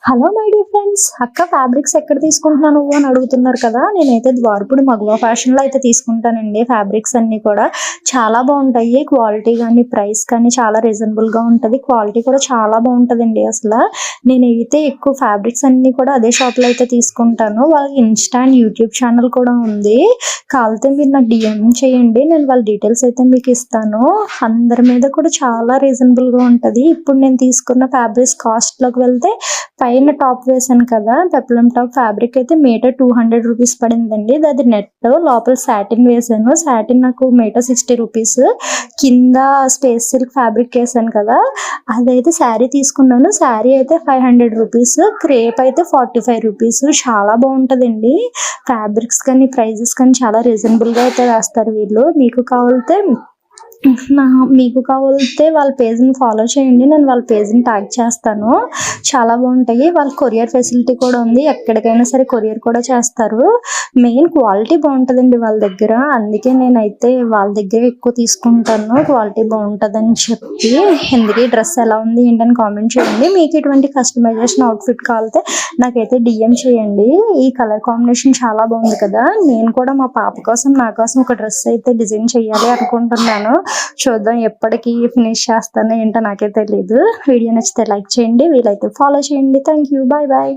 Hello my dear friends, అక్క fabrics ఎక్కడ తీసుకుంటున్నాను నువ్వు అని అడుగుతున్నారు కదా. నేనైతే ద్వారపుడి మగువ ఫ్యాషన్లో అయితే తీసుకుంటానండి. ఫ్యాబ్రిక్స్ అన్నీ కూడా చాలా బాగుంటాయి. క్వాలిటీ కానీ ప్రైస్ కానీ చాలా రీజనబుల్గా ఉంటుంది. క్వాలిటీ కూడా చాలా బాగుంటుందండి. అసలు నేనైతే ఎక్కువ ఫ్యాబ్రిక్స్ అన్నీ కూడా అదే షాప్లో అయితే తీసుకుంటాను. వాళ్ళకి ఇన్స్టా అండ్ యూట్యూబ్ ఛానల్ కూడా ఉంది. కావాలితే మీరు నాకు డిఎం చేయండి, నేను వాళ్ళ డీటెయిల్స్ అయితే మీకు ఇస్తాను. అందరి మీద కూడా చాలా రీజనబుల్గా ఉంటుంది. ఇప్పుడు నేను తీసుకున్న ఫ్యాబ్రిక్స్ కాస్ట్లోకి వెళ్తే పైన టాప్ వేసాను కదా, పెప్లం టాప్ ఫ్యాబ్రిక్ అయితే మీటర్ 200 రూపీస్ పడిందండి. అది నెట్, లోపల సాటిన్ వేసాను. సాటిన్ నాకు మీటర్ 60 రూపీస్. కింద స్పేస్ సిల్క్ ఫ్యాబ్రిక్ వేసాను కదా, అదైతే శారీ తీసుకున్నాను. శారీ అయితే 500 రూపీస్. క్రేప్ అయితే 45 రూపీస్. చాలా బాగుంటుందండి. ఫ్యాబ్రిక్స్ కానీ ప్రైజెస్ కానీ చాలా రీజనబుల్గా అయితే వేస్తారు వీళ్ళు. మీకు కావాలితే వాళ్ళ పేజ్ని ఫాలో చేయండి. నేను వాళ్ళ పేజ్ని ట్యాగ్ చేస్తాను. చాలా బాగుంటాయి. వాళ్ళ కొరియర్ ఫెసిలిటీ కూడా ఉంది. ఎక్కడికైనా సరే కొరియర్ కూడా చేస్తారు. మెయిన్ క్వాలిటీ బాగుంటుందండి వాళ్ళ దగ్గర. అందుకే నేనైతే వాళ్ళ దగ్గర ఎక్కువ తీసుకుంటాను. క్వాలిటీ బాగుంటుందని చెప్పి. ఎందుకు ఈ డ్రెస్ ఎలా ఉంది ఏంటని కామెంట్ చేయండి. మీకు ఇటువంటి కస్టమైజేషన్ అవుట్ఫిట్ కావాలితే నాకైతే డిఎం చేయండి. ఈ కలర్ కాంబినేషన్ చాలా బాగుంది కదా. నేను కూడా మా పాప కోసం, నా కోసం ఒక డ్రెస్ అయితే డిజైన్ చేయాలి అనుకుంటున్నాను. చూద్దాం ఎప్పటికీ ఫినిష్ చేస్తానో ఏంటో నాకే తెలియదు. వీడియో నచ్చితే లైక్ చేయండి, వీలైతే ఫాలో చేయండి. Thank you, bye bye.